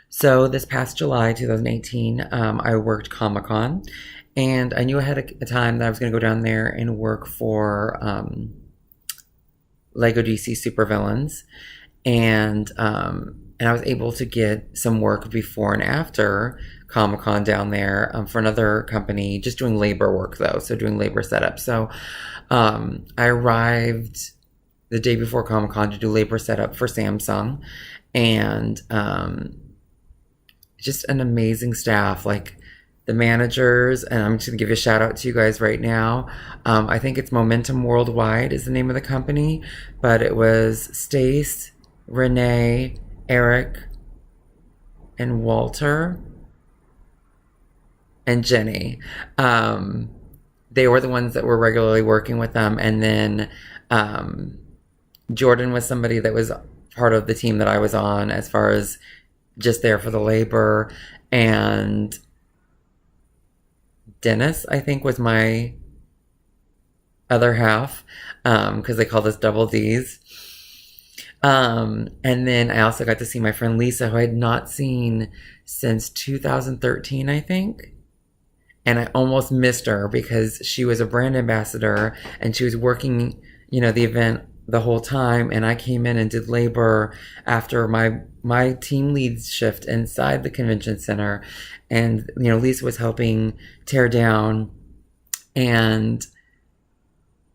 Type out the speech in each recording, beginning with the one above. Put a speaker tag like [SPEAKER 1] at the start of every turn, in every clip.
[SPEAKER 1] So this past July 2018, I worked Comic-Con, and I knew ahead of time that I was going to go down there and work for Lego DC Supervillains, and I was able to get some work before and after Comic-Con down there for another company, just doing labor work though, so doing labor setup. So I arrived the day before Comic-Con to do labor setup for Samsung, and just an amazing staff, like the managers, and I'm just gonna give you a shout out to you guys right now. I think it's Momentum Worldwide is the name of the company, but it was Stace, Renee, Eric, and Walter, and Jenny. They were the ones that were regularly working with them, and then Jordan was somebody that was part of the team that I was on as far as just there for the labor, and Dennis, I think, was my other half, because they called us double D's. And then I also got to see my friend Lisa, who I had not seen since 2013, I think. And I almost missed her because she was a brand ambassador and she was working, the event the whole time. And I came in and did labor after my team lead shift inside the convention center. And, Lisa was helping tear down, and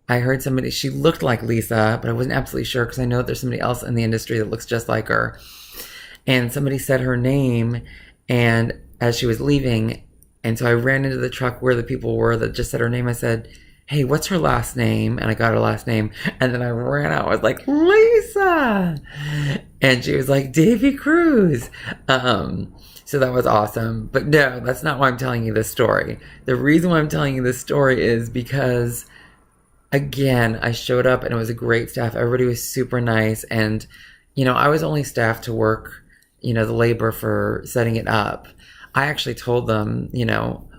[SPEAKER 1] I heard somebody, she looked like Lisa, but I wasn't absolutely sure because I know there's somebody else in the industry that looks just like her. And somebody said her name and as she was leaving. And so I ran into the truck where the people were that just said her name. I said, "Hey, what's her last name?" And I got her last name. And then I ran out. I was like, "Lisa." And she was like, "Davy Cruz." So that was awesome. But no, that's not why I'm telling you this story. The reason why I'm telling you this story is because, again, I showed up and it was a great staff. Everybody was super nice. And, I was only staffed to work, the labor for setting it up. I actually told them,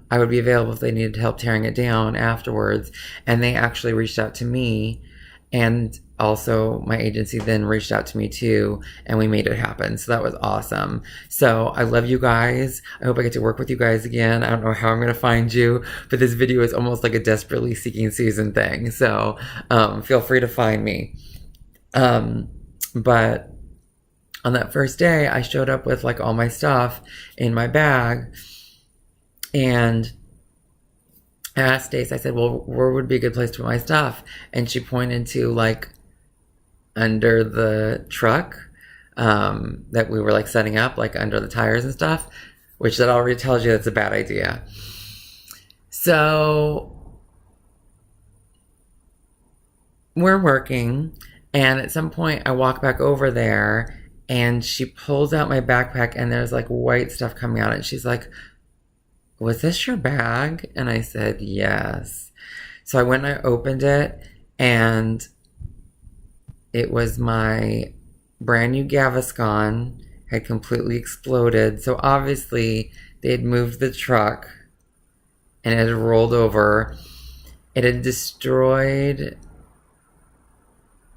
[SPEAKER 1] I would be available if they needed help tearing it down afterwards. And they actually reached out to me, and also my agency then reached out to me too, and we made it happen. So that was awesome. So I love you guys. I hope I get to work with you guys again. I don't know how I'm going to find you, but this video is almost like a desperately seeking Susan thing. So feel free to find me. But on that first day, I showed up with like all my stuff in my bag, and I asked Stace, I said, "Well, where would be a good place to put my stuff?" And she pointed to like under the truck that we were like setting up, like under the tires and stuff, which that already tells you that's a bad idea. So we're working, and at some point I walk back over there, and she pulls out my backpack, and there's like white stuff coming out, and she's like, "Was this your bag?" And I said, "Yes." So I went and I opened it, and it was my brand new Gaviscon had completely exploded. So obviously they had moved the truck and it had rolled over. It had destroyed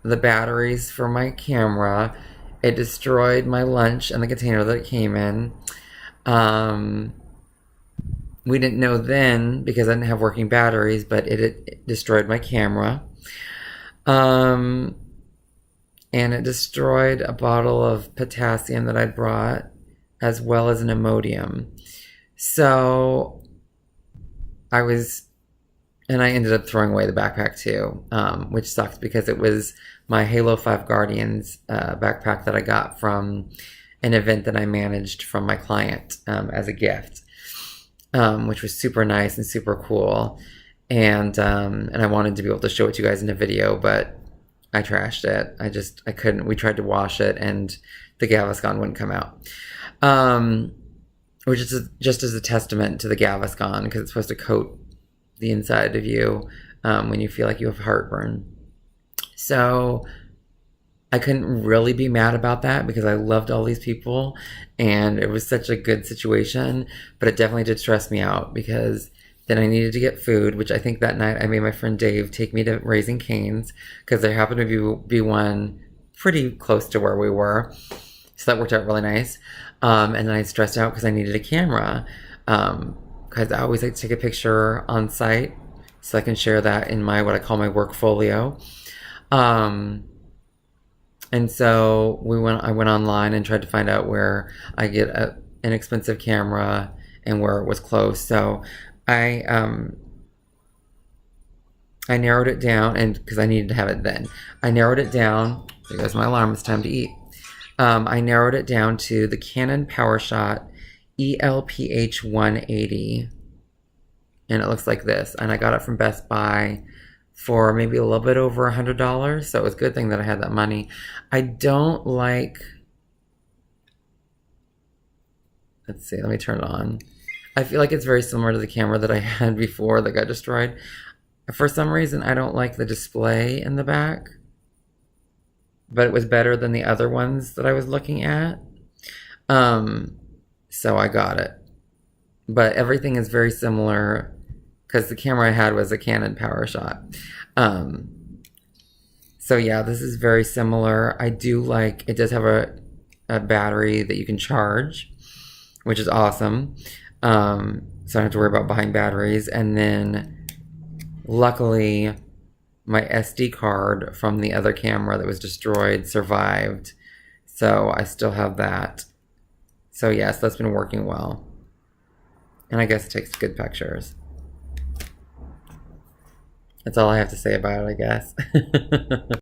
[SPEAKER 1] the batteries for my camera. It destroyed my lunch and the container that it came in. We didn't know then because I didn't have working batteries, but it destroyed my camera. And it destroyed a bottle of potassium that I'd brought, as well as an Imodium. So I ended up throwing away the backpack too, which sucked because it was my Halo 5 Guardians backpack that I got from an event that I managed from my client as a gift, which was super nice and super cool. And I wanted to be able to show it to you guys in a video, but I trashed it. I couldn't. We tried to wash it and the Gaviscon wouldn't come out. Which is just as a testament to the Gaviscon, because it's supposed to coat the inside of you when you feel like you have heartburn. So I couldn't really be mad about that because I loved all these people and it was such a good situation, but it definitely did stress me out because then I needed to get food, which I think that night I made my friend Dave take me to Raising Cane's because there happened to be one pretty close to where we were. So that worked out really nice. And then I stressed out because I needed a camera. Because I always like to take a picture on site so I can share that in my, what I call my workfolio. And so I went online and tried to find out where I get an inexpensive camera and where it was close. So I narrowed it down, and because I needed to have it then, I narrowed it down. There goes my alarm. It's time to eat. I narrowed it down to the Canon Powershot ELPH180, and it looks like this. And I got it from Best Buy for maybe a little bit over $100. So it was a good thing that I had that money. I don't like. Let's see. Let me turn it on. I feel like it's very similar to the camera that I had before that got destroyed. For some reason, I don't like the display in the back, but it was better than the other ones that I was looking at. So I got it. But everything is very similar because the camera I had was a Canon Powershot. So yeah, this is very similar. I do like, it does have a battery that you can charge, which is awesome. So I don't have to worry about buying batteries. And then luckily, my SD card from the other camera that was destroyed survived. So I still have that. So yes, that's been working well. And I guess it takes good pictures. That's all I have to say about it, I guess.